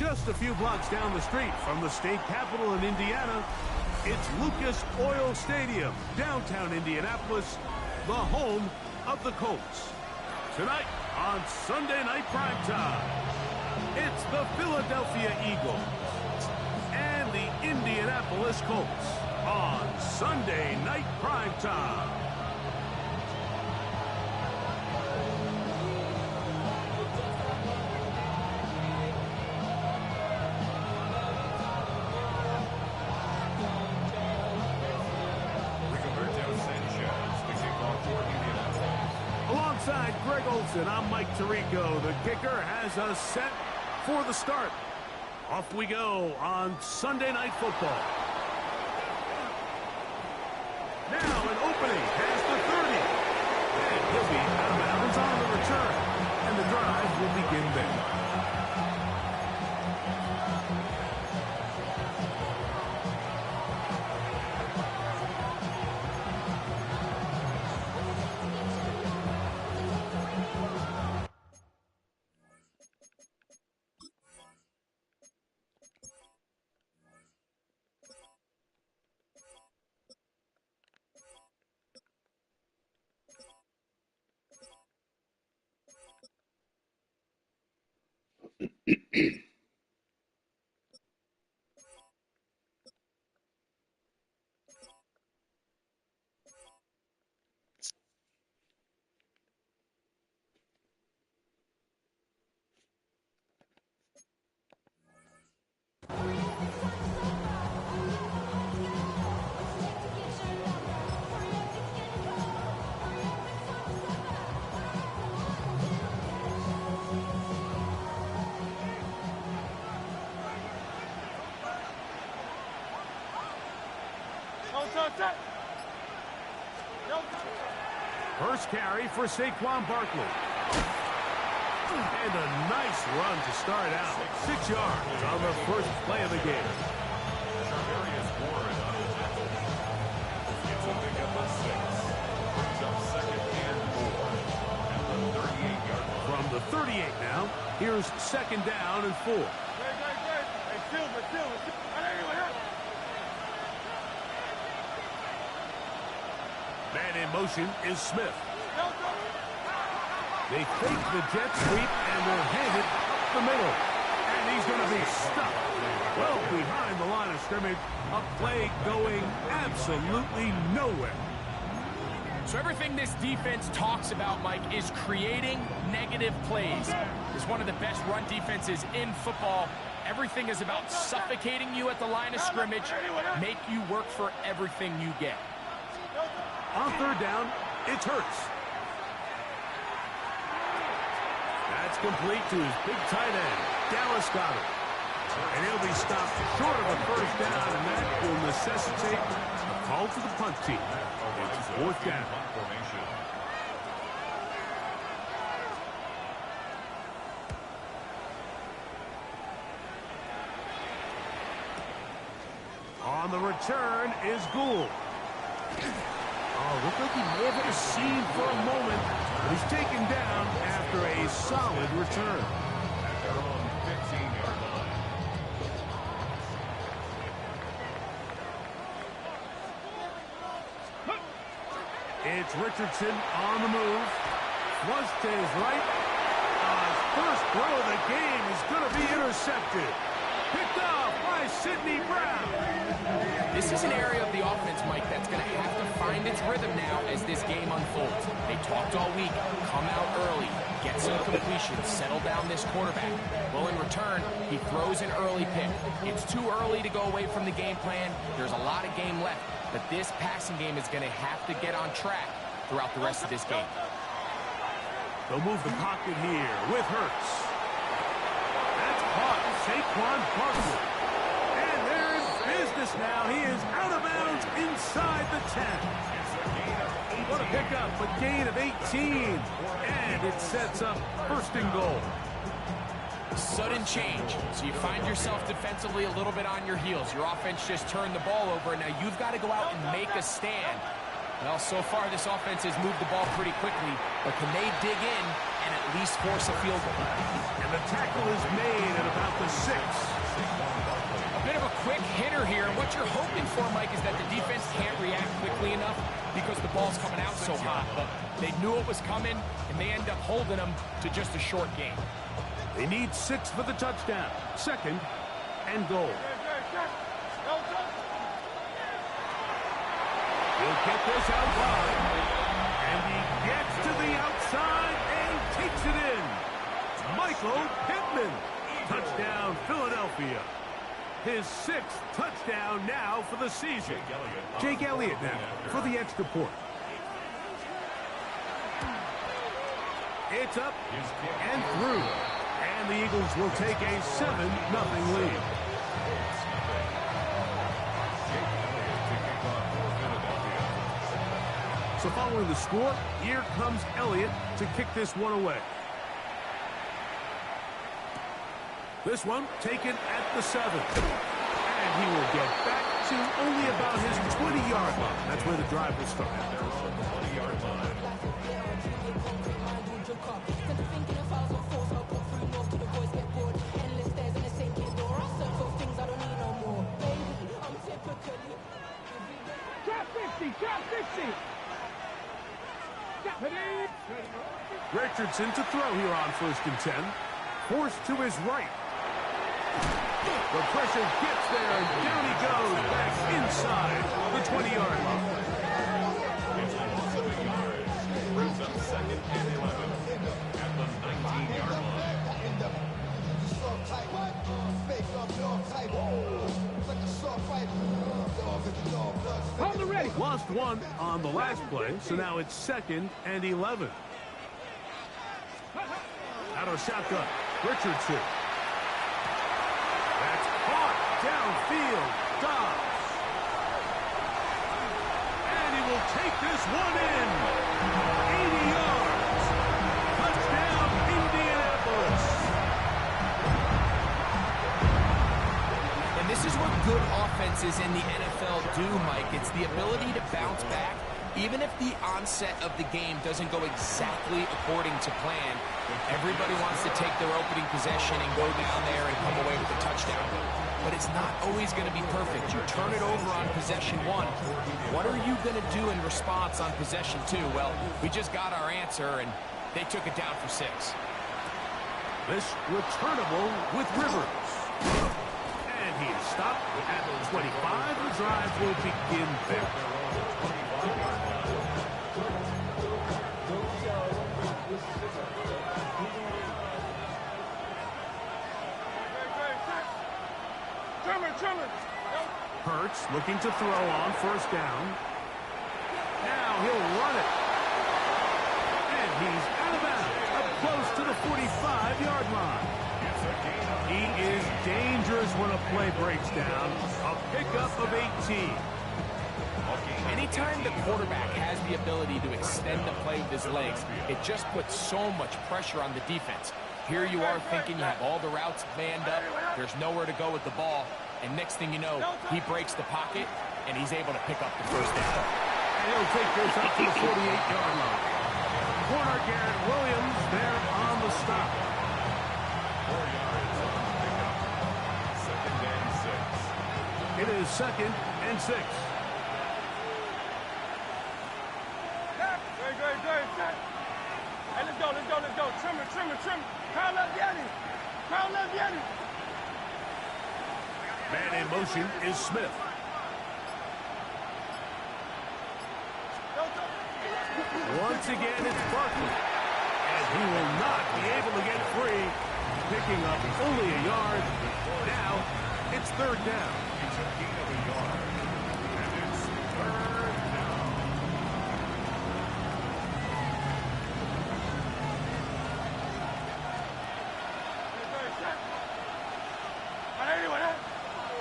Just a few blocks down the street from the state capitol in Indiana, it's Lucas Oil Stadium, downtown Indianapolis, the home of the Colts. Tonight on Sunday Night Primetime, it's the Philadelphia Eagles and the Indianapolis Colts on Sunday Night Primetime. Alongside Greg Olsen, I'm Mike Tirico. The kicker has us set for the start. Off we go on Sunday Night Football. Now an opening past the 30. And he'll be out of bounds on the return. And the drive will begin there. First carry for Saquon Barkley. And a nice run to start out. 6 yards on the first play of the game. From the 38 now, here's second down and 4. Man in motion is Smith. They fake the jet sweep and will hand it up the middle. And he's going to be stuck well behind the line of scrimmage. A play going absolutely nowhere. So everything this defense talks about, Mike, is creating negative plays. It's one of the best run defenses in football. Everything is about suffocating you at the line of scrimmage, make you work for everything you get. On third down, it's Hurts. That's complete to his big tight end, Dallas Goedert. And he'll be stopped short of a first down, and that will necessitate a call to the punt team. It's fourth down. On the return is Gould. Oh, looked like he may have hit a seam for a moment, but he's taken down after a solid return. It's Richardson on the move. Flush to his right. His first throw of the game is going to be intercepted. Picked off by Sidney Brown. This is an area of the offense, Mike, that's going to have to find its rhythm now as this game unfolds. They talked all week, come out early, get some completions, settle down this quarterback. Well, in return, he throws an early pick. It's too early to go away from the game plan. There's a lot of game left, but this passing game is going to have to get on track throughout the rest of this game. They'll move the pocket here with Hurts. That's caught Saquon Barkley. And they're in business now. He is out of bounds inside the 10. What a pickup, a gain of 18. And it sets up first and goal. Sudden change. So you find yourself defensively a little bit on your heels. Your offense just turned the ball over, and now you've got to go out and make a stand. Well, so far this offense has moved the ball pretty quickly, but can they dig in and at least force a field goal. And the tackle is made at about the 6. A bit of a quick hitter here, and what you're hoping for, Mike, is that the defense can't react quickly enough because the ball's coming out so hot. But they knew it was coming, and they end up holding them to just a short game. They need 6 for the touchdown. 2nd and goal. He'll get this out wide. And he gets to the outside and takes it in. Michael Pittman. Touchdown, Philadelphia. His 6th touchdown now for the season. Jake Elliott now for the extra point. It's up and through. And the Eagles will take a 7-0 lead. So following the score, here comes Elliott to kick this one away. This one taken at the 7. And he will get back to only about his 20-yard line. That's where the drive will start. Richardson to throw here on 1st and 10. Forced to his right. The pressure gets there, and down he goes back inside the 20-yard line. Brings up 2nd and 11 at the 19-yard line. Hold the ready. Lost 1 on the last play, so now it's 2nd and 11. Out of shotgun, Richardson. That's caught downfield. Dobbs. And he will take this one in. 80 yards. Touchdown, Indianapolis. And this is what good offenses in the NFL do, Mike. It's the ability to bounce back, even if the onset of the game doesn't go exactly according to plan. Everybody wants to take their opening possession and go down there and come away with a touchdown. But it's not always going to be perfect. You turn it over on possession 1. What are you going to do in response on possession 2? Well, we just got our answer, and they took it down for 6. This returnable with Rivers. And he is stopped at 25. The drive will begin there. Hurts looking to throw on 1st down. Now he'll run it. And he's out of bounds, up close to the 45-yard line. He is dangerous when a play breaks down. A pickup of 18. Anytime the quarterback has the ability to extend the play with his legs, it just puts so much pressure on the defense. Here you are thinking you have all the routes manned up. There's nowhere to go with the ball. And next thing you know, he breaks the pocket, and he's able to pick up the 1st down. And he'll take this up to the 48-yard line. Corner Garrett Williams there on the stop. 4 yards on the pickup. 2nd and 6. It is 2nd and 6. Hey, let's go. Trim. Crown left Yeti. Man in motion is Smith. Once again, it's Barkley. And he will not be able to get free. Picking up only a yard. Now, it's 3rd down. He's a gain of a yard. And it's 3rd down.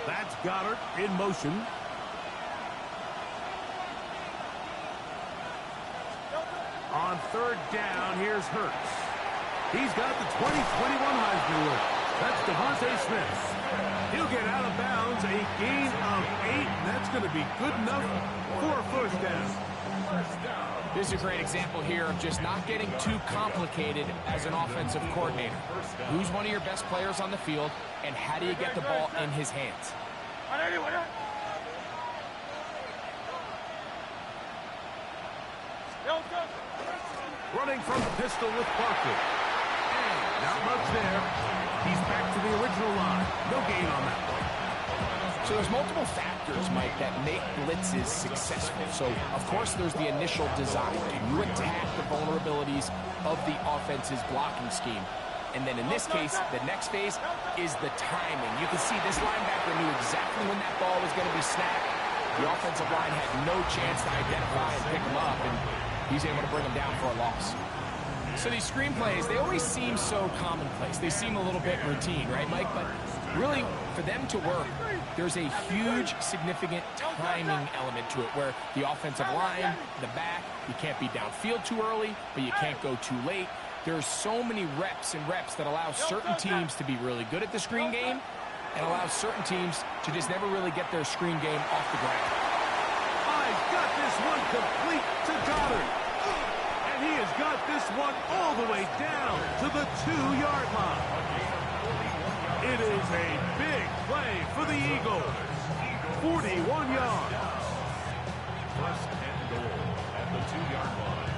That's Goddard in motion. On 3rd down, here's Hurts. He's got the 2021 Heisman winner. That's Devontae Smith. He'll get out of bounds, a gain of 8, and that's going to be good enough for a 1st down. This is a great example here of just not getting too complicated as an offensive coordinator. Who's one of your best players on the field, and how do you get the ball in his hands? Running from pistol with Barkley. And not much there. He's back to the original line. No gain on that one. So there's multiple factors, Mike, that make blitzes successful. So, of course, there's the initial design. You attack the vulnerabilities of the offense's blocking scheme. And then in this case, the next phase is the timing. You can see this linebacker knew exactly when that ball was going to be snapped. The offensive line had no chance to identify and pick him up, and he's able to bring him down for a loss. So these screen plays, they always seem so commonplace. They seem a little bit routine, right, Mike? But really, for them to work, there's a huge, significant timing element to it where the offensive line, the back, you can't be downfield too early, but you can't go too late. There's so many reps and reps that allow certain teams to be really good at the screen game and allow certain teams to just never really get their screen game off the ground. I've got this one complete to Goddard. And he has got this one all the way down to the 2-yard line. It is a big play for the Eagles. 41 yards. First and goal at the 2-yard line.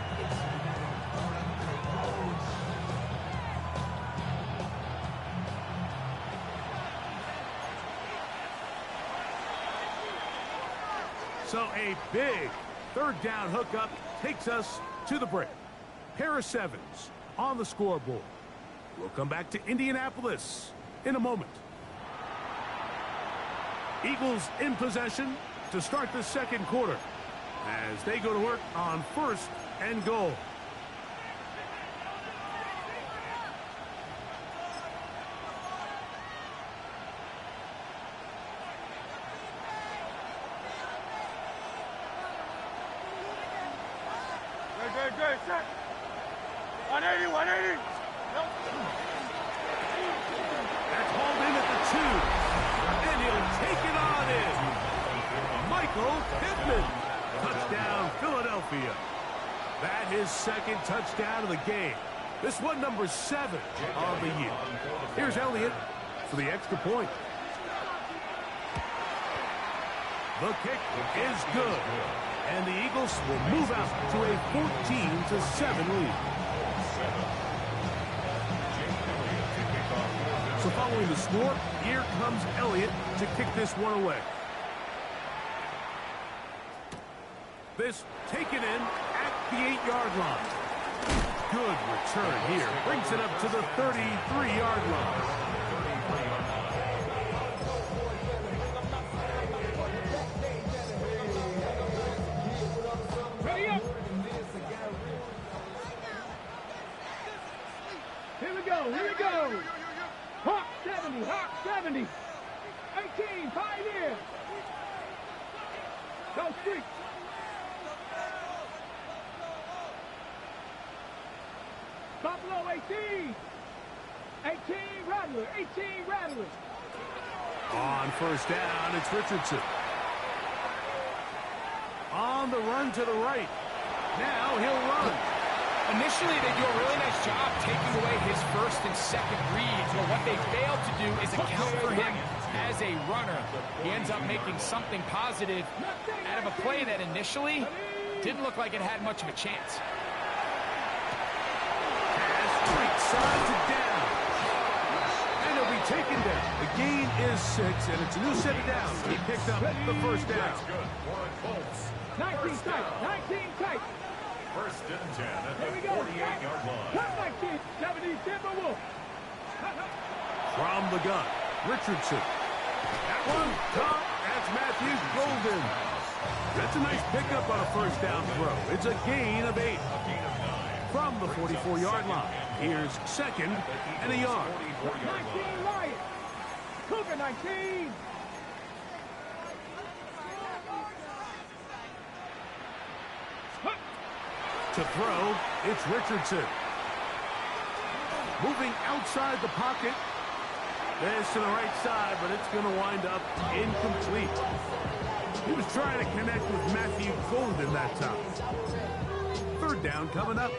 So a big third down hookup takes us to the break. Pair of sevens on the scoreboard. We'll come back to Indianapolis in a moment. Eagles in possession to start the second quarter as they go to work on first and goal. Good, set. 180, 180. That's hauled in at the 2. And he'll take it on in. Michael Pittman. Touchdown, Philadelphia. That his second touchdown of the game. This one number 7 of the year. Here's Elliott for the extra point. The kick is good. And the Eagles will move out to a 14-7 lead. So following the score, here comes Elliott to kick this one away. This taken in at the 8-yard line. Good return here. Brings it up to the 33-yard line. Here we go. Hawk 70, Hawk 70. 18, Pioneer. Go street. Buffalo 18. 18 Rattler, 18 Rattler. On first down, it's Richardson. On the run to the right. Now he'll run. Initially, they do a really nice job taking away his first and second reads, but what they failed to do is account for him as a runner. He ends up making something positive out of a play that initially didn't look like it had much of a chance. Pass right side to down. And he'll be taken down. The gain is 6, and it's a new set of downs. He picked up the first down. 19 tight, 19 tight. First and 10 at Here we the go. 48-yard line. Come 19, 70, Timberwolf. From the gun, Richardson. That one, top, that's Matthew Golden. That's a nice pickup on a first down throw. It's a gain of 8. From the 44-yard line, here's second and a yard. 19 Lions. Cougar 19. To throw, it's Richardson. Moving outside the pocket. This to the right side, but it's going to wind up incomplete. He was trying to connect with Matthew Golden that time. Third down coming up.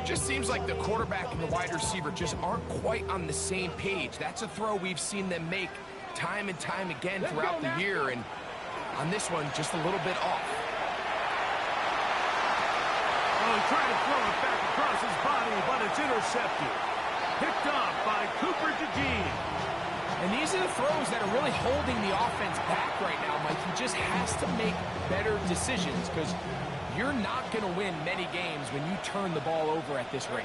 Just seems like the quarterback and the wide receiver just aren't quite on the same page. That's a throw we've seen them make time and time again throughout the year, and on this one, just a little bit off. Oh, he tried to throw it back across his body, but it's intercepted. Picked off by Cooper DeJean. And these are the throws that are really holding the offense back right now, Mike. He just has to make better decisions because you're not going to win many games when you turn the ball over at this rate.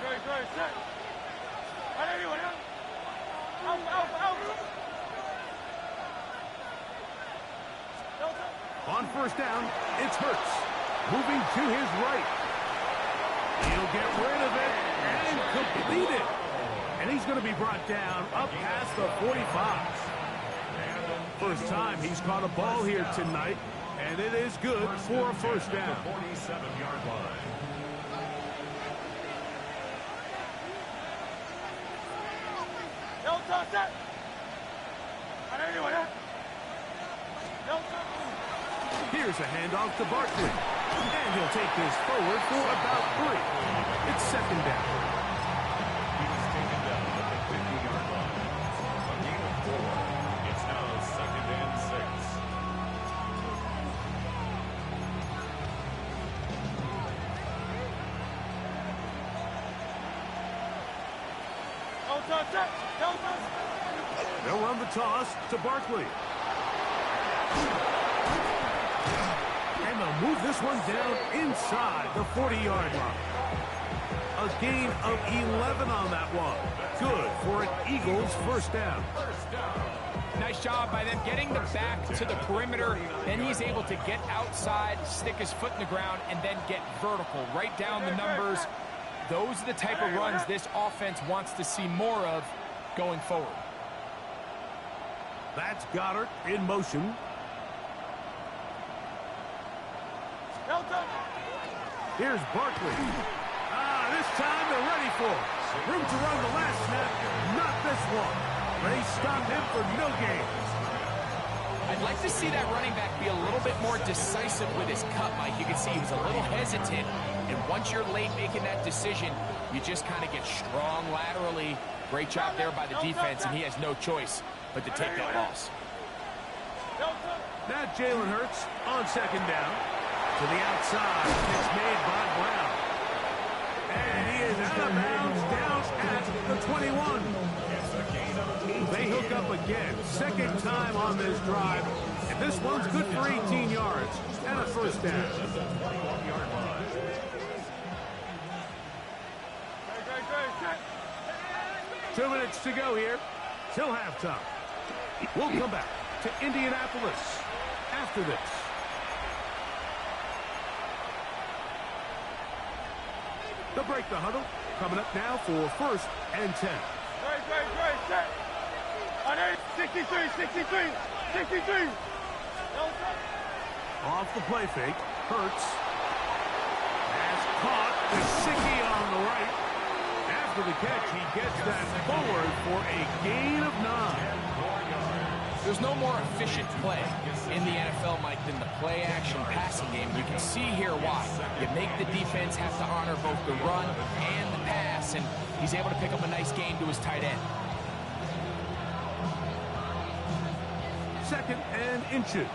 On first down, it's Hurts. Moving to his right. He'll get rid of it and complete it. And he's going to be brought down up past the 45. First time he's caught a ball here tonight, and it is good for a first down. 47-yard line. Here's a handoff to Barkley. And he'll take this forward for about 3. It's second down. He's taken down at the 50-yard line. A gain of 4. It's now second and 6. They'll run the toss to Barkley. And they'll move this one down inside the 40-yard line. A gain of 11 on that one. Good for an Eagles first down. Nice job by them getting the back to the perimeter. Then he's able to get outside, stick his foot in the ground, and then get vertical. Right down the numbers. Those are the type of runs this offense wants to see more of going forward. That's Goddard in motion. Here's Barkley. This time they're ready for it. Room to run the last snap, not this one. They stopped him for no gain. I'd like to see that running back be a little bit more decisive with his cut, Mike. You can see he was a little hesitant, and once you're late making that decision, you just kind of get strong laterally. Great job there by the defense, and he has no choice but to take that loss. Now Jalen Hurts on second down. To the outside. It's made by Brown. And he is out of bounds down at the 21. They hook up again. Second time on this drive. And this one's good for 18 yards and a first down. 2 minutes to go here till halftime. We'll come back to Indianapolis after this. They'll break the huddle. Coming up now for first and 10. 63. Off the play fake. Hurts. Has caught Gesicki on the right. After the catch, he gets that forward for a gain of 9. There's no more efficient play in the NFL, Mike, than the play-action passing game. You can see here why. You make the defense have to honor both the run and the pass, and he's able to pick up a nice gain to his tight end. Second and inches.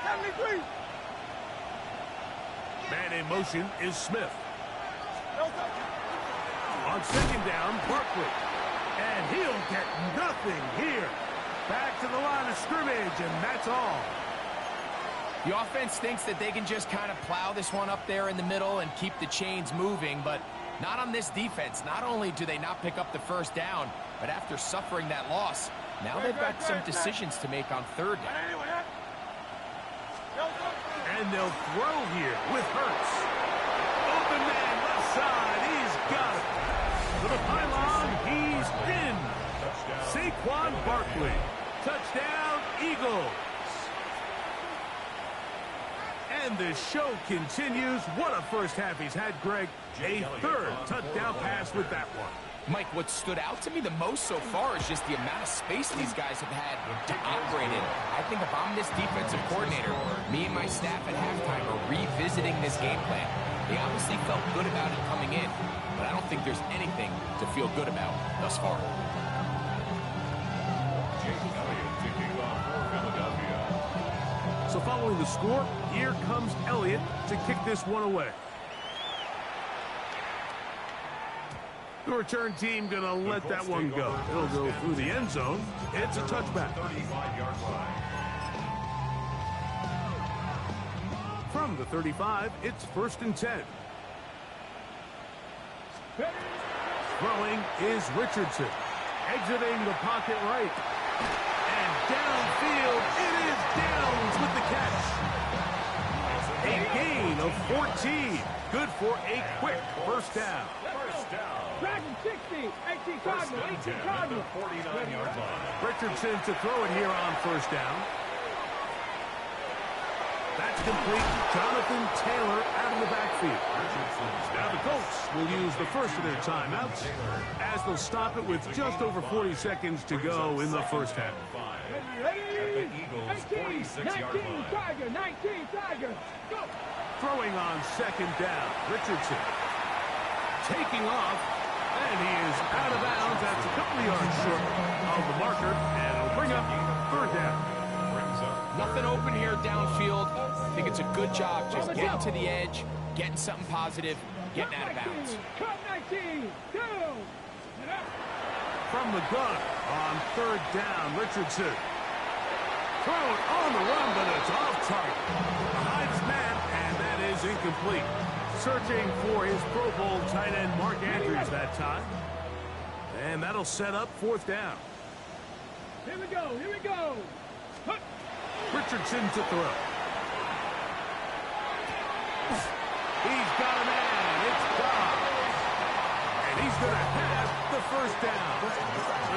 73. Man in motion is Smith. On second down, Barkley. And he'll get nothing here. Back to the line of scrimmage, and that's all. The offense thinks that they can just kind of plow this one up there in the middle and keep the chains moving, but not on this defense. Not only do they not pick up the first down, but after suffering that loss, now they've got some decisions to make on third down. And they'll throw here with Hurts. Open man left side. He's got it. To the pylon, he's in. Saquon Barkley. Touchdown, Eagles. And the show continues. What a first half he's had, Greg. A third touchdown pass with that one. Mike, what stood out to me the most so far is just the amount of space these guys have had to operate in. I think if I'm this defensive coordinator, me and my staff at halftime are revisiting this game plan. They obviously felt good about it coming in, but I don't think there's anything to feel good about thus far. Jake Elliott kicking off for Philadelphia. So following the score, here comes Elliott to kick this one away. The return team going to let that one go. It'll go through the end zone. It's a touchback. 35-yard line. From the 35, it's 1st and 10. Throwing is Richardson. Exiting the pocket right. And downfield, it is Downs with the catch. A gain of 14. Good for a quick first down. First down. Dragon 60, 18 First Cardinal, and 18 10 at Cardinal. the 49-yard line. Richardson to throw it here on first down. That's complete. Jonathan Taylor out of the backfield. Now the Colts will use the first of their timeouts as they'll stop it with just over 40 seconds to go in the first half. At the Eagles' 46-yard 19 line. Tiger, 19 Tiger. Go. Throwing on second down, Richardson taking off, and he is out of bounds. That's a couple of yards short of the marker, and it'll bring up third down. Brings up Nothing open here downfield. I think it's a good job just getting to the edge, getting something positive, getting out of bounds. Cut 19, go. From the gun on third down, Richardson. Thrown on the run, but it's off target. Behind his man, and that is incomplete. Searching for his Pro Bowl tight end, Mark Andrews, that time. And that'll set up fourth down. Here we go, here we go. Hut. Richardson to throw. He's got a man. It's Dobbs. And he's going to have the first down.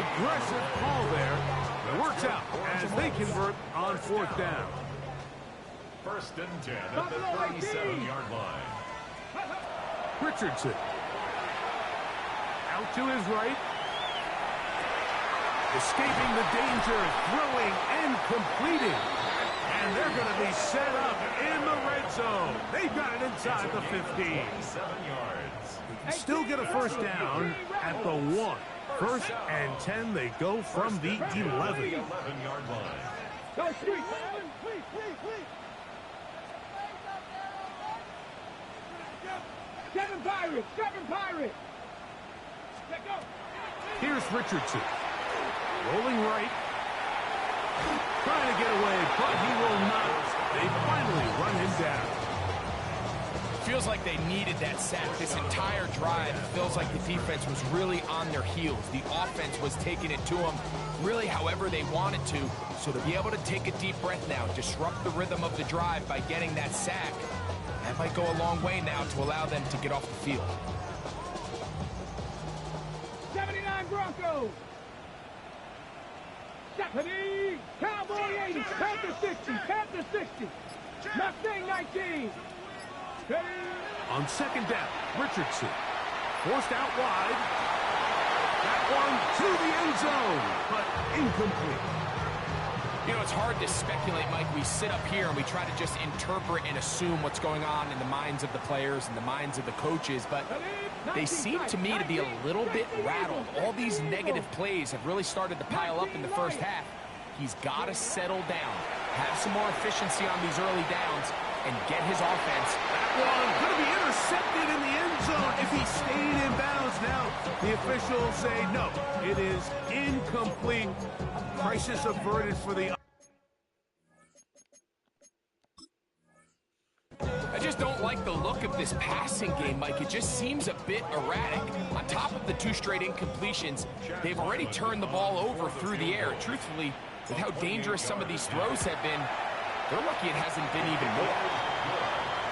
Aggressive call there. It works out as they convert on fourth down. first and 10 at the 37-yard line. Richardson. Out to his right. Escaping the danger, throwing and completing. And they're going to be set up in the red zone. They've got it inside the 15. 7 yards. Still get a first down at the 1. First and 10, they go from the 11. 11-yard line. Go, Street. Please, please, please. Seven Pirates, Seven Pirates. Let go. Here's Richardson. Rolling right. Trying to get away, but he will not. They finally run him down. Feels like they needed that sack this entire drive. It feels like the defense was really on their heels. The offense was taking it to them really however they wanted to. So to be able to take a deep breath now, disrupt the rhythm of the drive by getting that sack, that might go a long way now to allow them to get off the field. 79 Broncos. 70. Cowboy 80. Panther 60. Panther 60. Mustang 19. Ready. On second down, Richardson. Forced out wide. That one to the end zone, but incomplete. You know, it's hard to speculate, Mike. We sit up here and we try to just interpret and assume what's going on in the minds of the players and the minds of the coaches, but they seem to me to be a little bit rattled. All these negative plays have really started to pile up in the first half. He's got to settle down, have some more efficiency on these early downs, and get his offense. That one going to be intercepted in the end zone if he stayed in bounds. Now the officials say no, it is incomplete. Crisis averted for the... I just don't like the look of this passing game, Mike. It just seems a bit erratic. On top of the 2 straight incompletions, they've already turned the ball over through the air. Truthfully, with how dangerous some of these throws have been, they're lucky it hasn't been even more.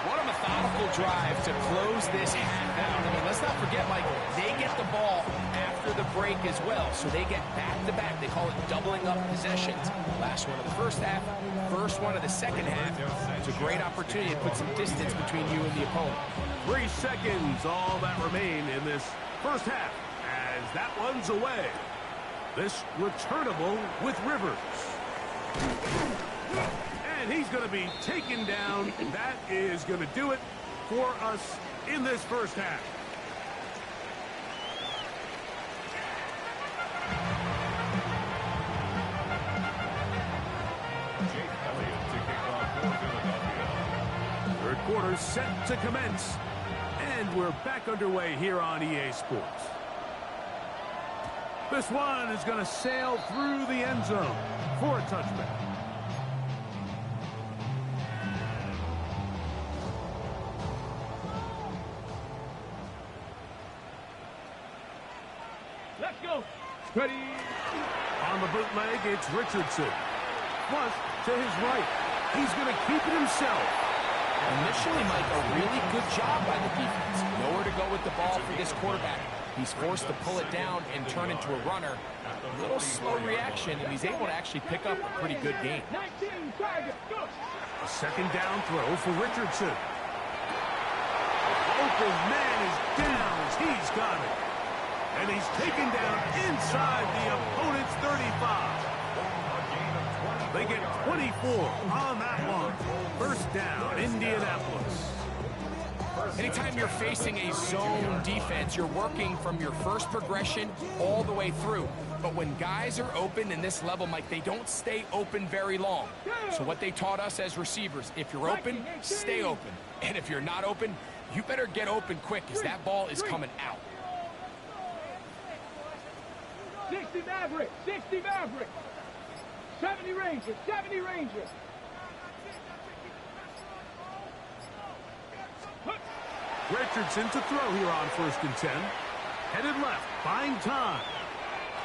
What a methodical drive to close this half out. I mean, let's not forget, Mike, they get the ball after the break as well, so they get back-to-back. They call it doubling up possessions. Last one of the first half, first one of the second half. It's a great opportunity to put some distance between you and the opponent. 3 seconds, all that remain in this first half, as that one's away. This returnable with Rivers. And he's going to be taken down. That is going to do it for us in this first half. Jake Elliott to kick off for Philadelphia. Third quarter set to commence. And we're back underway here on EA Sports. This one is going to sail through the end zone for a touchback. Let's go. Ready. On the bootleg, it's Richardson. Flush to his right. He's going to keep it himself. Initially, Mike, a really good job by the defense. Nowhere to go with the ball for this quarterback. He's forced to pull it down and turn into a runner. A little slow reaction, and he's able to actually pick up a pretty good game. 19, target, go. A second down throw for Richardson. Open man is down as he's got it. And he's taken down inside the opponent's 35. They get 24 on that one. First down, Indianapolis. Anytime you're facing a zone defense, you're working from your first progression all the way through. But when guys are open in this level, Mike, they don't stay open very long. So what they taught us as receivers, if you're open, stay open. And if you're not open, you better get open quick because that ball is coming out. 60 Maverick, 60 Maverick. 70 Rangers, 70 Rangers. Richardson to throw here on 1st and 10. Headed left, buying time.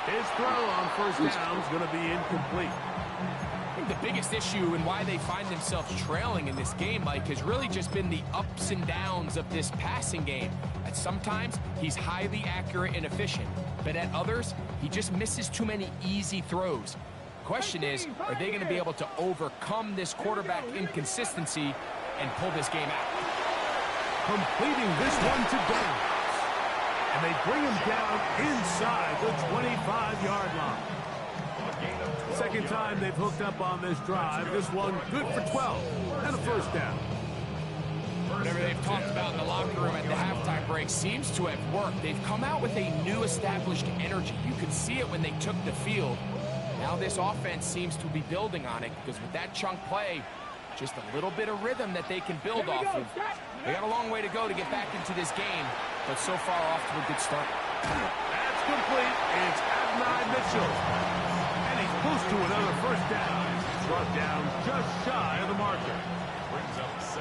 His throw on first down is going to be incomplete. I think the biggest issue and why they find themselves trailing in this game, Mike, has really just been the ups and downs of this passing game. At sometimes, he's highly accurate and efficient, but at others, he just misses too many easy throws. Question is, are they going to be able to overcome this quarterback inconsistency and pull this game out? Completing this one to Downs. And they bring him down inside the 25-yard line. Second time they've hooked up on this drive. This one good for 12 and a first down. Whatever they've talked about in the locker room at the halftime break seems to have worked. They've come out with a new established energy. You could see it when they took the field. Now this offense seems to be building on it because with that chunk play, just a little bit of rhythm that they can build off of. They got a long way to go to get back into this game, but so far off to a good start. That's complete. It's Adonai Mitchell. And he's close to another first down. Brought down just shy of the marker.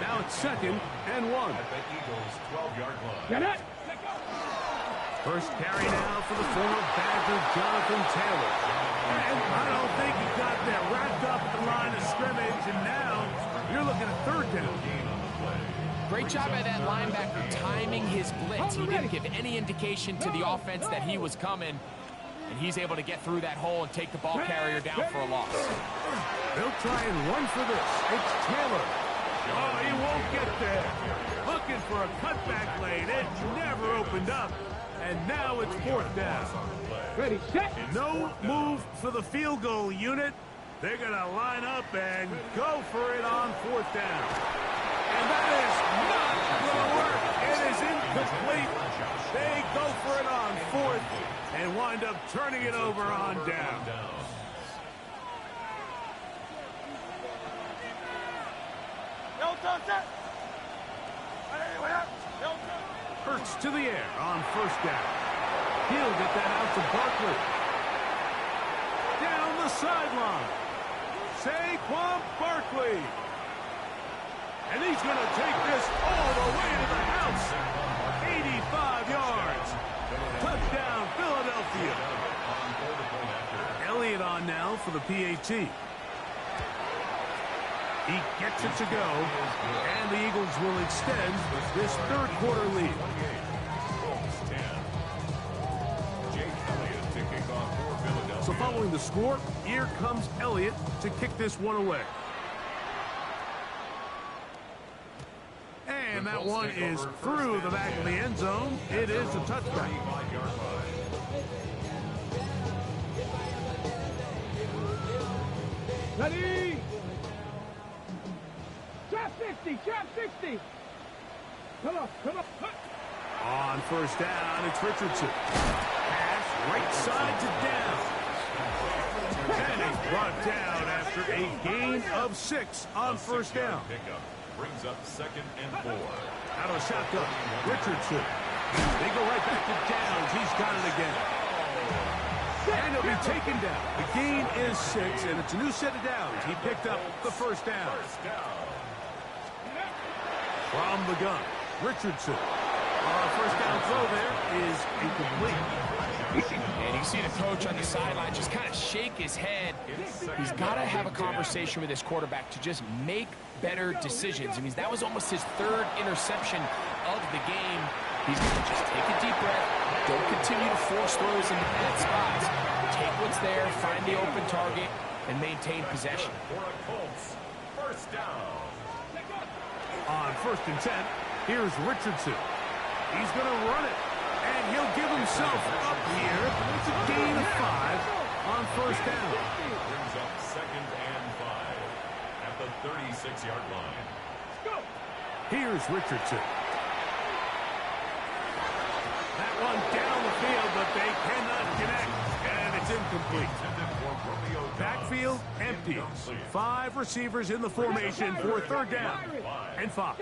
Now it's 2nd and 1. At the Eagles' 12-yard line. Get it. First carry now for the former Badger, Jonathan Taylor. And I don't think he got there. Wrapped up at the line of scrimmage, and now you're looking at 3rd down. Great job by that linebacker timing his blitz. He didn't give any indication to the offense that he was coming, and he's able to get through that hole and take the ball carrier down for a loss. They'll try and run for this. It's Taylor. Oh, he won't get there. Looking for a cutback lane. It never opened up. And now it's 4th down. Ready, set. No move for the field goal unit. They're going to line up and go for it on 4th down. And that is not going to work. It is incomplete. They go for it on 4th and wind up turning it over on down. Hurts to the air on 1st down. He'll get that out to Barkley. Down the sideline. Saquon Barkley. And he's going to take this all the way to the house. 85 yards. Touchdown, Philadelphia. Elliott on now for the PAT. He gets it to go, and the Eagles will extend this 3rd quarter lead. So following the score, here comes Elliott to kick this one away. And that one is through the back of the end zone. It is a touchback. Ready. Trap 60, trap 60. Come on, come on. On first down, it's Richardson. Pass right side to down. And he's brought down after a gain of 6 on first down. Pickup brings up 2nd and 4. Out of shotgun, Richardson. They go right back to Downs. He's got it again. And he'll be taken down. The gain is 6, and it's a new set of downs. He picked up the first down. From the gun, Richardson. First down throw there is incomplete. And you see the coach on the sideline just kind of shake his head. He's got to have a conversation with his quarterback to just make better decisions. I mean, that was almost his 3rd interception of the game. He's going to just take a deep breath. Don't continue to force throws into bad spots. Take what's there, find the open target, and maintain possession. For a Colts first down. On 1st and 10, here's Richardson. He's going to run it, and he'll give himself up here. It's a gain of 5 on first down. Brings up 2nd and 5 at the 36-yard line. Here's Richardson. That one down the field, but they cannot connect, and it's incomplete. Backfield empty. 5 receivers in the formation for 3rd down and 5.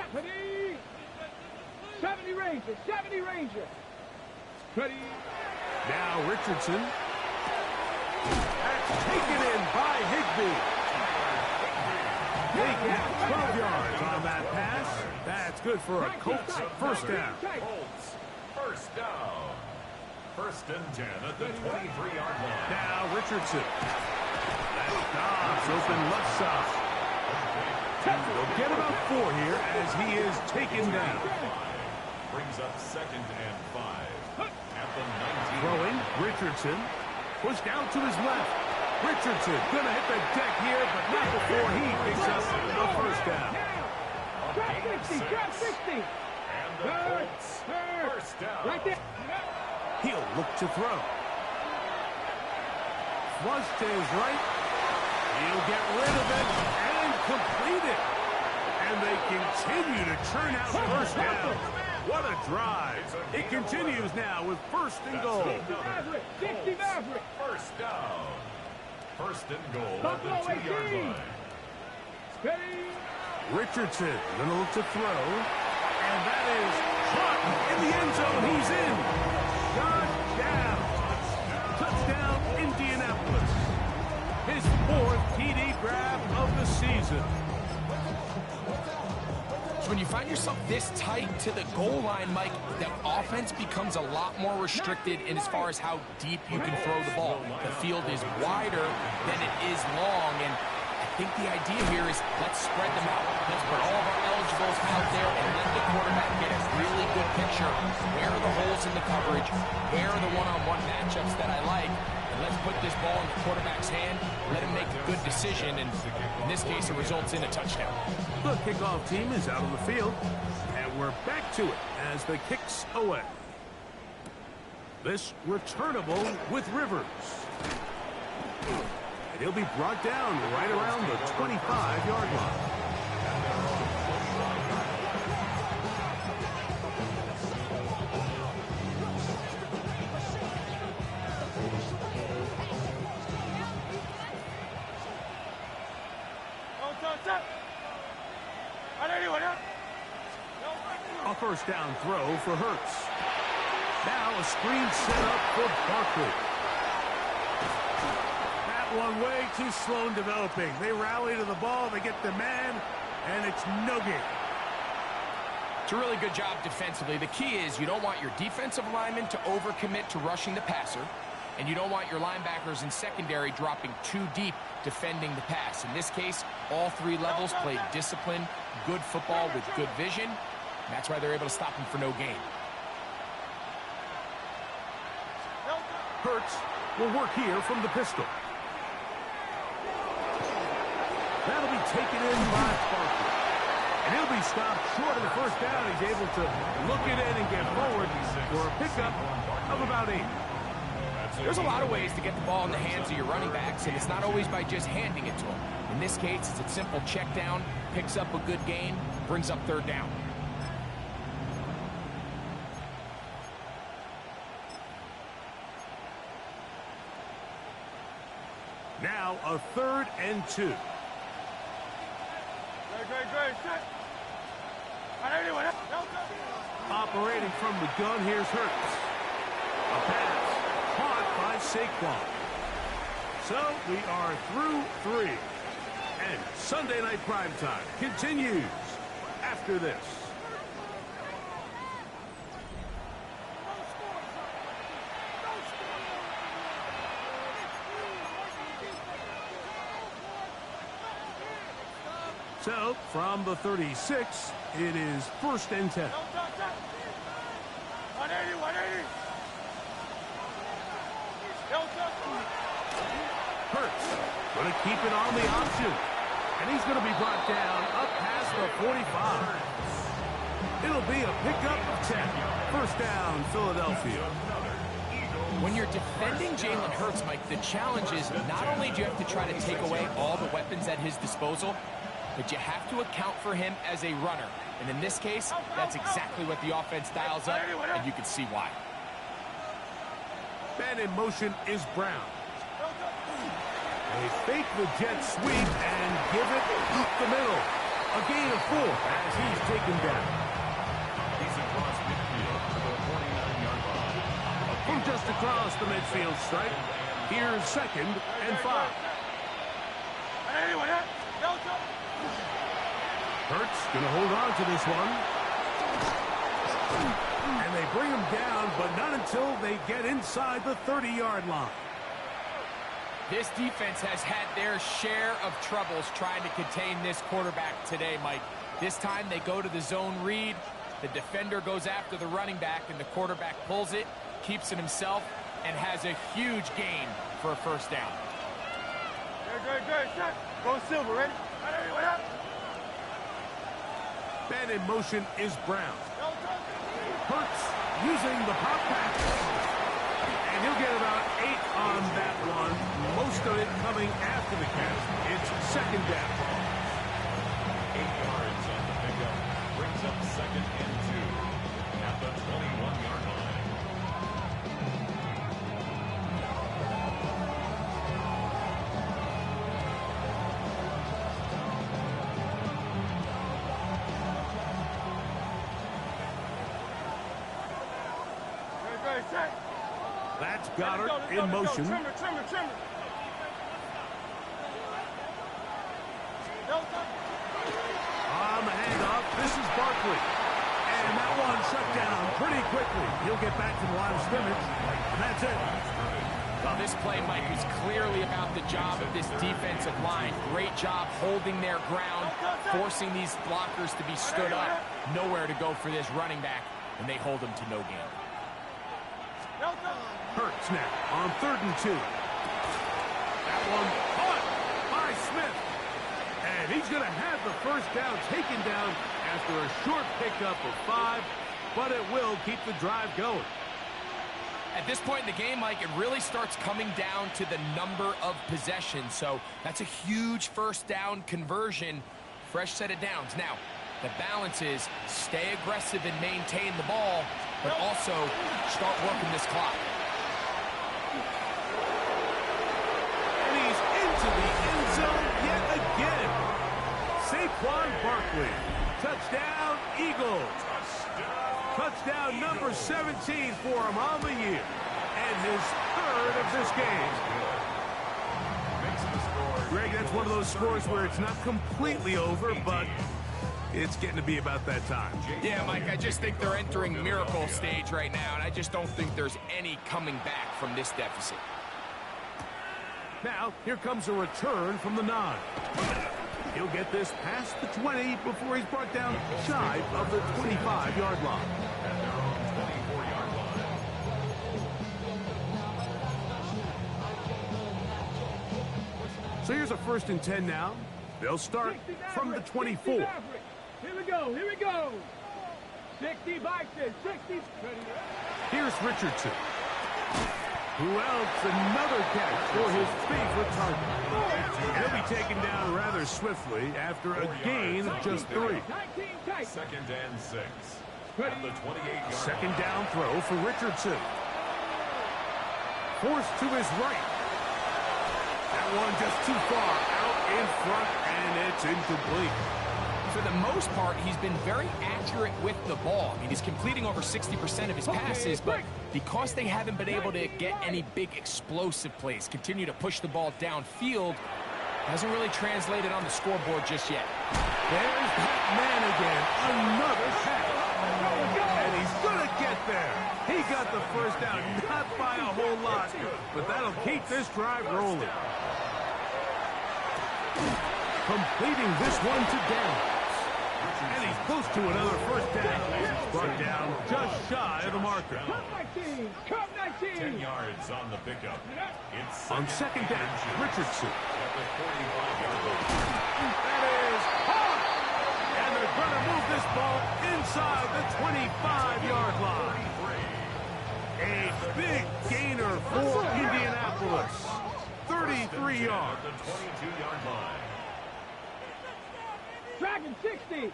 70 Ranger, 70 Ranger. Ready. Now Richardson. That's taken in by Higbee. They get 12 yards on that pass. That's good for a Colts first down. Colts first down. 1st and 10 at the 23-yard line. Now Richardson. That's Dobbs open left side. They'll get about 4 here as he is taken down. Brings up 2nd and 5 at the 19. Throwing, Richardson. Pushed out to his left. Richardson gonna hit the deck here, but not before he picks up the first down. Trap 60, trap 60. And the Colts first down. Right there. He'll look to throw. Flush to his right. He'll get rid of it and complete it. And they continue to churn out first down. What a drive. It continues now with 1st and goal. 60 Maverick. First down. 1st and goal at the 2-yard line. Ready. Richardson gonna look to throw. And that is caught in the end zone. He's in. Shot down. Touchdown, Indianapolis. His 4th TD grab of the season. So when you find yourself this tight to the goal line, Mike, the offense becomes a lot more restricted in as far as how deep you can throw the ball. The field is wider than it is long, and I think the idea here is let's spread them out. Let's put all of our eligibles out there and let the quarterback get a really good picture. Where are the holes in the coverage? Where are the one-on-one matchups that I like? And let's put this ball in the quarterback's hand, let him make a good decision, and in this case, it results in a touchdown. The kickoff team is out on the field, and we're back to it as the kick's away. This returnable with Rivers. And he'll be brought down right around the 25-yard line. A first down throw for Hurts. Now a screen set up for Barkley. That one way too slow in developing. They rally to the ball, they get the man, and it's no gain. It's a really good job defensively. The key is you don't want your defensive linemen to overcommit to rushing the passer, and you don't want your linebackers in secondary dropping too deep defending the pass. In this case, all 3 levels played disciplined, good football with good vision. And that's why they're able to stop him for no gain. Hurts will work here from the pistol. That'll be taken in by Barkley. And he'll be stopped short of the first down. He's able to look it in and get forward for a pickup of about 8. That's There's a lot of ways to get the ball in the hands of your running backs, and it's not always by just handing it to them. In this case, it's a simple check down, picks up a good gain, brings up third down. Now a 3rd and 2. Great. Operating from the gun, here's Hurts. A pass caught by Saquon. So we are through 3. And Sunday Night Primetime continues after this. So, from the 36, it is 1st and 10. 180. Hurts going to keep it on the option. And he's going to be brought down up past the 45. It'll be a pickup of 10. 1st down, Philadelphia. When you're defending Jalen Hurts, Mike, the challenge is not only do you have to try to take away all the weapons at his disposal, but you have to account for him as a runner. And in this case, that's exactly what the offense dials up, and you can see why. Man in motion is Brown. They fake the jet sweep and give it up the middle. A gain of 4 as he's taken down. He's across midfield to the 49-yard line. From just across the midfield stripe, here's 2nd and 5. Hurts going to hold on to this one. And they bring him down, but not until they get inside the 30-yard line. This defense has had their share of troubles trying to contain this quarterback today, Mike. This time they go to the zone read. The defender goes after the running back, and the quarterback pulls it, keeps it himself, and has a huge gain for a 1st down. Great. Go Silver, ready? Man in motion is Brown. Hurts using the pop pass. And he'll get about 8 on that one. Most of it coming after the catch. It's 2nd down. 8 yards on the pickup. Brings up 2nd and 2 at the 21-yard line. That's Goddard in motion. Trimmer. On the handoff, this is Barkley. And that one shut down pretty quickly. He'll get back to the line of scrimmage, and that's it. Well, this play, Mike, was clearly about the job of this defensive line. Great job holding their ground, forcing these blockers to be stood up. Nowhere to go for this running back, and they hold him to no gain. Hurts now on 3rd and 2. That one caught by Smith. And he's going to have the 1st down taken down after a short pickup of 5, but it will keep the drive going. At this point in the game, Mike, it really starts coming down to the number of possessions. So that's a huge 1st down conversion. Fresh set of downs. Now, the balance is stay aggressive and maintain the ball, but also start working this clock. And he's into the end zone yet again. Saquon Barkley. Touchdown, Eagles. Touchdown number 17 for him on the year. And his 3rd of this game. Greg, that's one of those scores where it's not completely over, but it's getting to be about that time. Yeah, Mike, I just think they're entering miracle stage right now, and I just don't think there's any coming back from this deficit. Now, here comes a return from the 9. He'll get this past the 20 before he's brought down shy of the 25-yard line. And they're on 24-yard line. So here's a 1st and 10 now. They'll start from the 24. Here we go. 60 back there, 60. Here's Richardson. Who else? Another catch for his favorite target. He'll be taken down rather swiftly after a gain of just 3. Second and 6. At the 28-yard Second down throw for Richardson. Forced to his right. That one just too far out in front, and it's incomplete. For the most part, he's been very accurate with the ball. I mean, he's completing over 60% of his passes, but because they haven't been able to get any big explosive plays, continue to push the ball downfield, hasn't really translated on the scoreboard just yet. There's that man again. Another catch. And he's going to get there. He got the first down, not by a whole lot, but that'll keep this drive rolling. Completing this one to Downs. And he's close to another first down. Brought down just shy of the marker. 10 yards on the pickup. It's On second down, Richardson. at the 45-yard line. That is hot. And they're going to move this ball inside the 25-yard line. A big gainer for Indianapolis. 33 yards. At the 22-yard line. Dragon 60.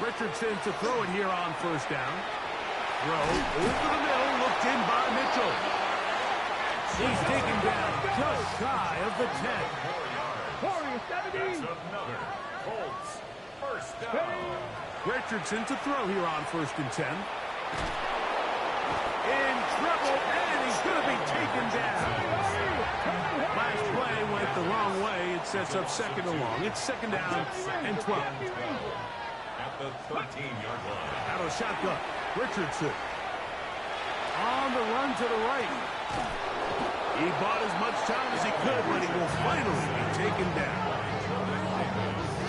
Richardson to throw it here on first down. Throw over the middle, looked in by Mitchell. He's taken down just shy of the 10. 4 yards. Warrior That's 70. another Colts first down. Richardson to throw here on first and 10. In trouble, and he's going to be taken down. Last play went the wrong way. It sets up second and long. It's second down and 12. At the 13-yard line. Out of shotgun, Richardson. On the run to the right. He bought as much time as he could, but he will finally be taken down.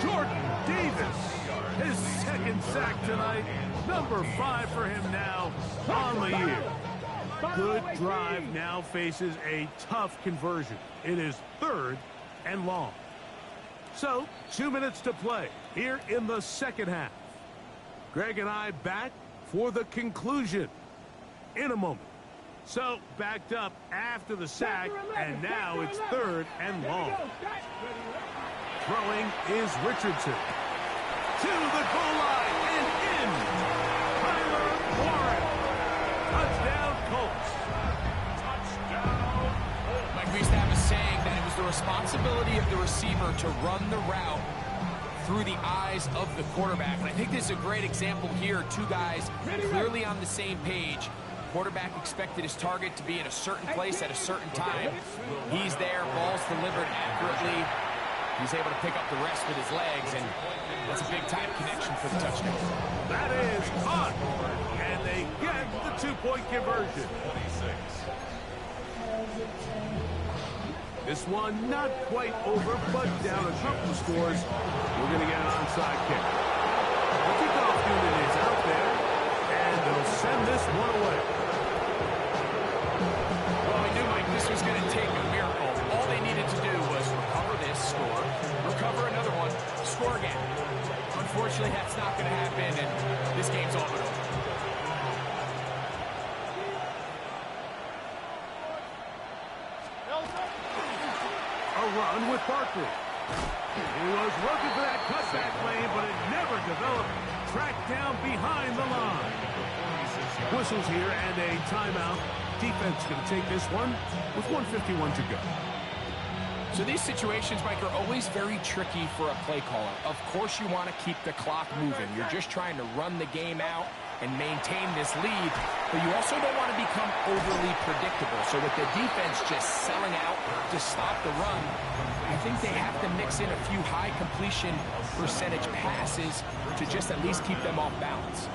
Jordan Davis, his second sack tonight. Number 5 for him now on the year. Good drive now faces a tough conversion. It is third and long. So, 2 minutes to play here in the second half. Greg and I back for the conclusion in a moment. So, backed up after the sack, and now it's third and long. Throwing is Richardson. To the goal line and in. Tyler Warren. Touchdown, Colts. Touchdown. Mike, we used to have a saying that it was the responsibility of the receiver to run the route through the eyes of the quarterback. And I think this is a great example here. Two guys clearly on the same page. Quarterback expected his target to be in a certain place at a certain time. He's there, ball's delivered accurately. He's able to pick up the rest with his legs, and that's a big-time connection for the touchdown. That is caught, and they get the two-point conversion. 26. This one not quite over, but down a couple of scores. We're going to get an onside kick. The kickoff unit is out there, and they'll send this one away. Well, we knew, Mike, this was going to take a miracle. All they needed to do was recover this, score, recover another one, score again. Unfortunately, that's not going to happen, and this game's all but over. A run with Barkley. He was looking for that cutback lane, but it never developed. Tracked down behind the line. Whistles here and a timeout. Defense going to take this one with 1:51 to go. So these situations, Mike, are always very tricky for a play caller. Of course you want to keep the clock moving. You're just trying to run the game out and maintain this lead, but you also don't want to become overly predictable. So with the defense just selling out to stop the run, I think they have to mix in a few high completion percentage passes to just at least keep them off balance.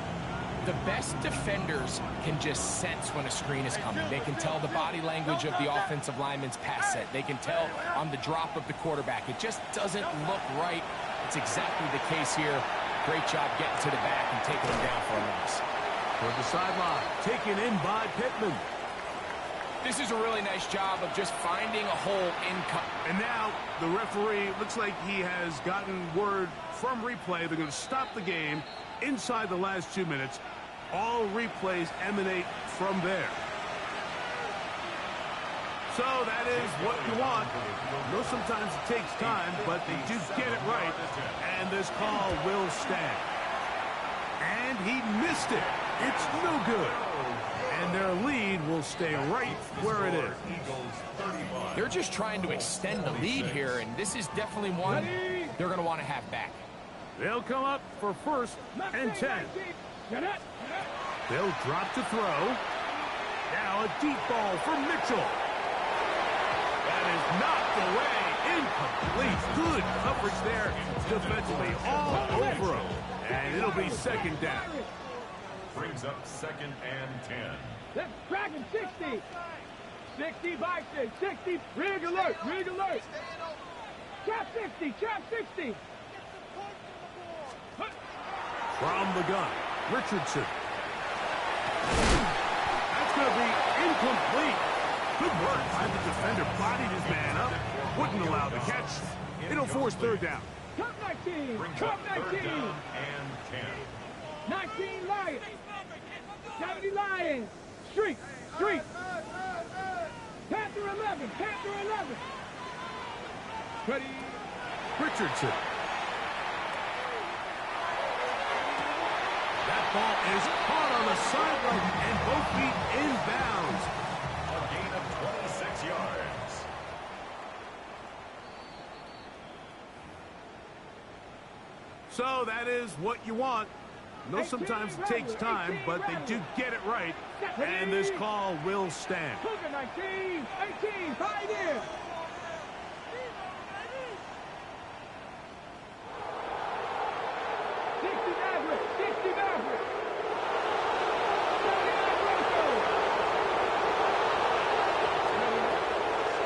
The best defenders can just sense when a screen is coming. They can tell the body language of the offensive lineman's pass set. They can tell on the drop of the quarterback. It just doesn't look right. It's exactly the case here. Great job getting to the back and taking him down for a loss. Toward the sideline, taken in by Pittman. This is a really nice job of just finding a hole in cut. And now the referee looks like he has gotten word from replay. They're going to stop the game inside the last 2 minutes All replays emanate from there. So that is what you want. I know sometimes it takes time, but they do get it right. And this call will stand. And he missed it. It's no good. And their lead will stay right where it is. They're just trying to extend the lead here, and this is definitely one they're going to want to have back. They'll come up for 1st and 10. They'll drop to throw. Now a deep ball for Mitchell. That is knocked away. Incomplete. Good coverage there defensively. All over him. And it'll be 2nd down. Brings up 2nd and 10. Let's crack him, 60. 60, Bison, 60. Rig alert, rig alert. Trap 60, trap 60. From the gun, Richardson. That's going to be incomplete. Good work by the defender. Bodied his man up. Wouldn't allow the catch. It'll force 3rd down. Cup 19, Brings Cup up 3rd 19. down and 10. 19 Lions. 70 Lions. Street, street. Panther 11, Panther 11. Ready. Richardson. That ball is caught on the sideline, and both feet inbounds. A gain of 26 yards. So that is what you want. No, sometimes it takes time, but they do get it right. And this call will stand. Cougar 19, 18, Pioneer.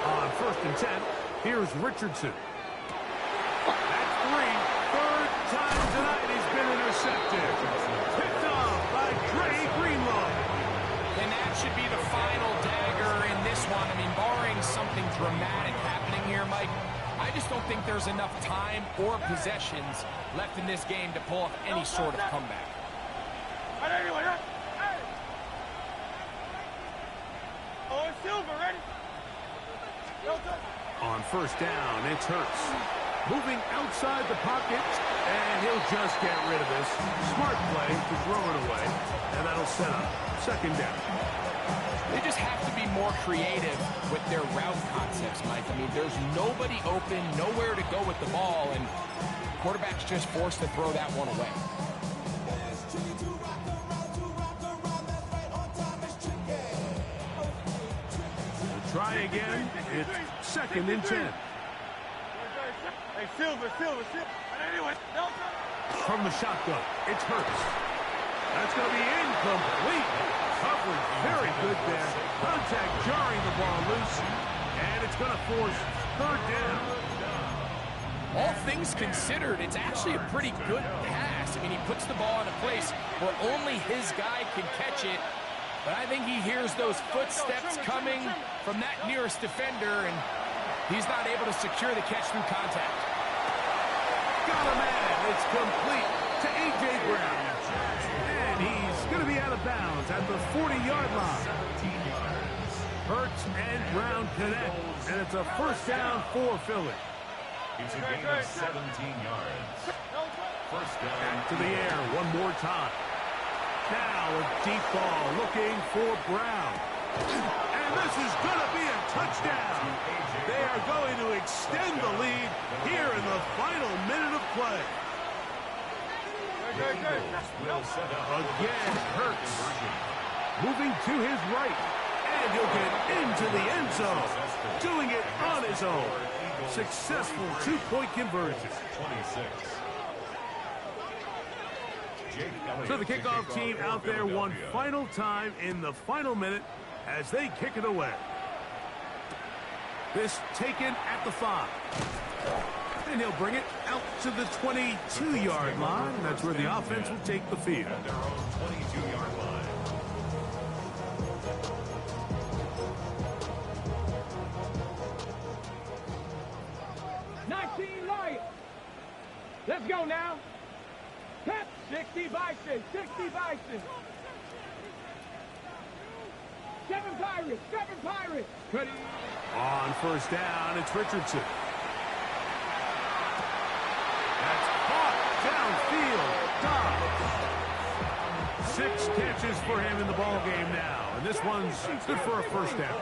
On 1st and 10, here's Richardson. That's 3. 3rd time tonight he's been intercepted. Picked off by Dre Greenlaw. And that should be the final dagger in this one. I mean, barring something dramatic happening here, Mike, I just don't think there's enough time or possessions left in this game to pull off any sort of comeback. Oh, it's Silver, ready? On 1st down, it's Hurts. Moving outside the pocket, and he'll just get rid of this. Smart play to throw it away, and that'll set up 2nd down. They just have to be more creative with their route concepts, Mike. I mean, there's nobody open, nowhere to go with the ball, and quarterback's just forced to throw that one away. Try again. It's 2nd and 10. Hey, Silver. Anyway, From the shotgun, it's Hurts. That's going to be incomplete. Coverage very good there. Contact jarring the ball loose. And it's going to force 3rd down. All things considered, it's actually a pretty good pass. I mean, he puts the ball in a place where only his guy can catch it. But I think he hears those footsteps coming from that nearest defender, and he's not able to secure the catch through contact. Got a man. It's complete to A.J. Brown. And he's going to be out of bounds at the 40-yard line. Hurts and Brown connect, and it's a 1st down for Philly. It's a gain of 17 yards. 1st down. Back to the air one more time. Now a deep ball looking for Brown. And this is going to be a touchdown. They are going to extend the lead here in the final minute of play. Will set up Again, Hurts. Moving to his right. And he'll get into the end zone. Doing it on his own. Successful 2-point conversion. 26. So the kickoff team out there one final time in the final minute as they kick it away. This taken at the 5. And he'll bring it out to the 22-yard line. That's where the offense will take the field. At their own 22-yard line. Let's go now. Pep, 60 Bison, 60 Bison. Seven Pirates. Seven Pirates. Ready. On first down, it's Richardson. That's caught downfield. Dobbs. 6 catches for him in the ball game now, and this one's good for a first down.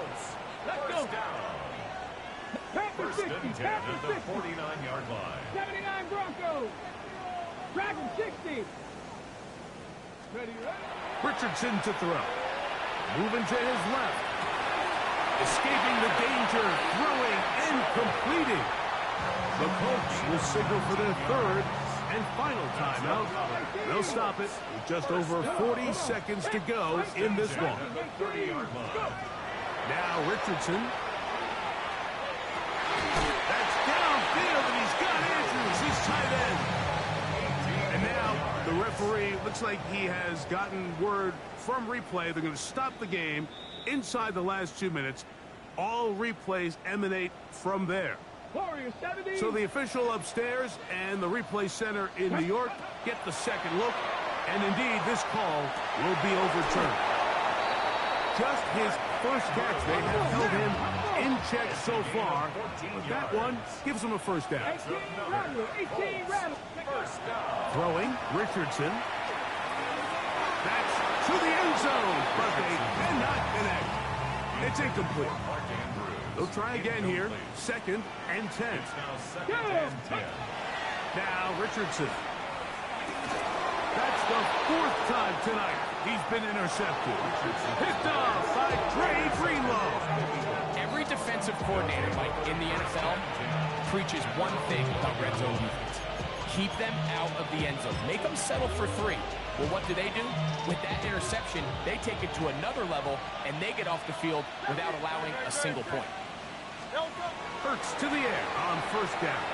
Let's go. Panther First 60. and 10 Panther at the 60. 49-yard line. 79 Broncos. Dragon 60. Ready, ready. Richardson to throw. Moving to his left. Escaping the danger, throwing and completing. The Colts will signal for their third and final timeout. They'll stop it with just over 40 seconds to go in this one. Now Richardson. That's downfield, and he's got Andrews, his tight end. And now the referee looks like he has gotten word from replay. They're going to stop the game inside the last 2 minutes. All replays emanate from there. Warrior 70. So the official upstairs and the replay center in New York get the second look, and indeed this call will be overturned. Just his first catch. They have held him in check so far, but that one gives him a first down. 18 rattle. 18 rattle. Throwing, Richardson. That's to the end zone, but they cannot connect. It's incomplete. They'll try again here. Second and 10. Now Richardson. That's the 4th time tonight he's been intercepted. Picked off by Dre Greenlaw. Every defensive coordinator, Mike, in the NFL preaches one thing about red zone defense. Keep them out of the end zone. Make them settle for 3. Well, what do? With that interception, they take it to another level, and they get off the field without allowing a single point. Hurts to the air on first down.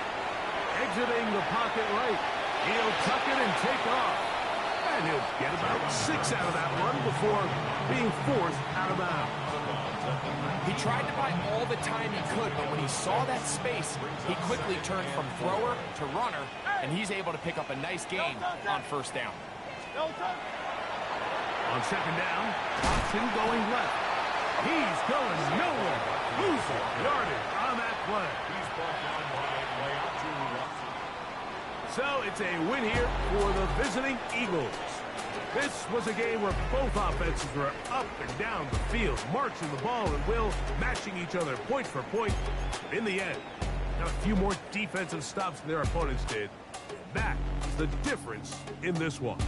Exiting the pocket right. He'll tuck it and take off. And he'll get about 6 out of that one before being forced out of bounds. He tried to buy all the time he could, but when he saw that space, he quickly turned from thrower to runner, and he's able to pick up a nice gain on first down. On second down, option going left. He's going nowhere. Losing yardage on that play. He's brought down by Leandrew Watson. So it's a win here for the visiting Eagles. This was a game where both offenses were up and down the field, marching the ball at will, matching each other point for point. In the end, got a few more defensive stops than their opponents did. That is the difference in this one.